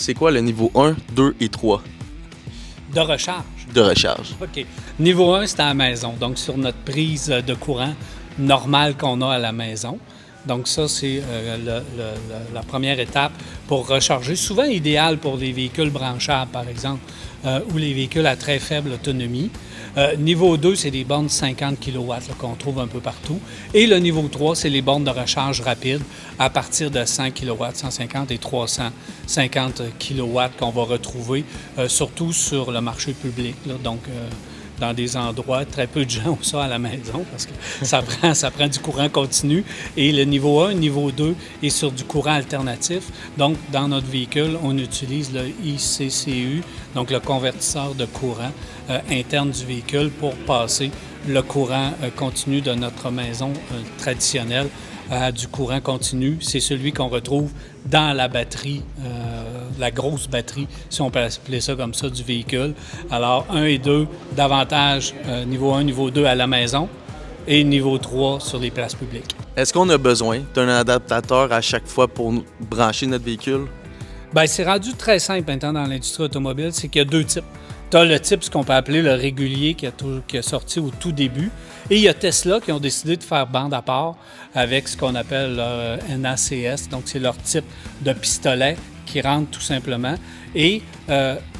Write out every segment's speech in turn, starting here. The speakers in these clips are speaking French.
c'est quoi le niveau 1, 2 et 3 De recharge. de recharge? OK. Niveau 1, c'est à la maison, donc sur notre prise de courant normale qu'on a à la maison. Donc ça, c'est la première étape pour recharger. Souvent idéal pour les véhicules branchables, par exemple, ou les véhicules à très faible autonomie. Niveau 2, c'est des bornes 50 kW qu'on trouve un peu partout. Et le niveau 3, c'est les bornes de recharge rapide à partir de 100 kW, 150 et 350 kW qu'on va retrouver, surtout sur le marché public. Là, donc, dans des endroits, très peu de gens ont ça à la maison parce que ça prend du courant continu. Et le niveau 1, niveau 2 est sur du courant alternatif. Donc, dans notre véhicule, on utilise le ICCU, donc le convertisseur de courant interne du véhicule pour passer le courant continu de notre maison traditionnelle à du courant continu. C'est celui qu'on retrouve dans la batterie, la grosse batterie, si on peut appeler ça comme ça, du véhicule. Alors, 1 et 2, davantage niveau 1, niveau 2 à la maison et niveau 3 sur les places publiques. Est-ce qu'on a besoin d'un adaptateur à chaque fois pour brancher notre véhicule? Bien, c'est rendu très simple maintenant dans l'industrie automobile, c'est qu'il y a deux types. Tu as le type, ce qu'on peut appeler le régulier, qui a sorti au tout début. Et il y a Tesla qui ont décidé de faire bande à part avec ce qu'on appelle leur NACS. Donc, c'est leur type de pistolet qui rentre tout simplement. Et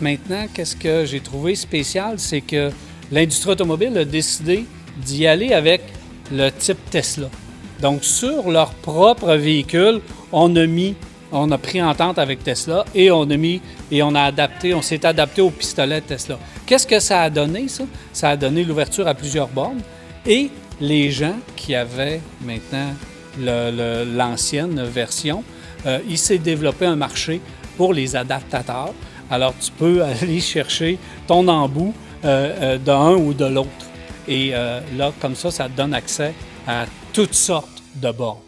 maintenant, qu'est-ce que j'ai trouvé spécial? C'est que l'industrie automobile a décidé d'y aller avec le type Tesla. Donc, sur leur propre véhicule, on a pris entente avec Tesla et on s'est adapté au pistolet Tesla. Qu'est-ce que ça a donné, ça? Ça a donné l'ouverture à plusieurs bornes et les gens qui avaient maintenant l'ancienne version, il s'est développé un marché pour les adaptateurs. Alors, tu peux aller chercher ton embout d'un ou de l'autre. Et là, comme ça te donne accès à toutes sortes de bornes.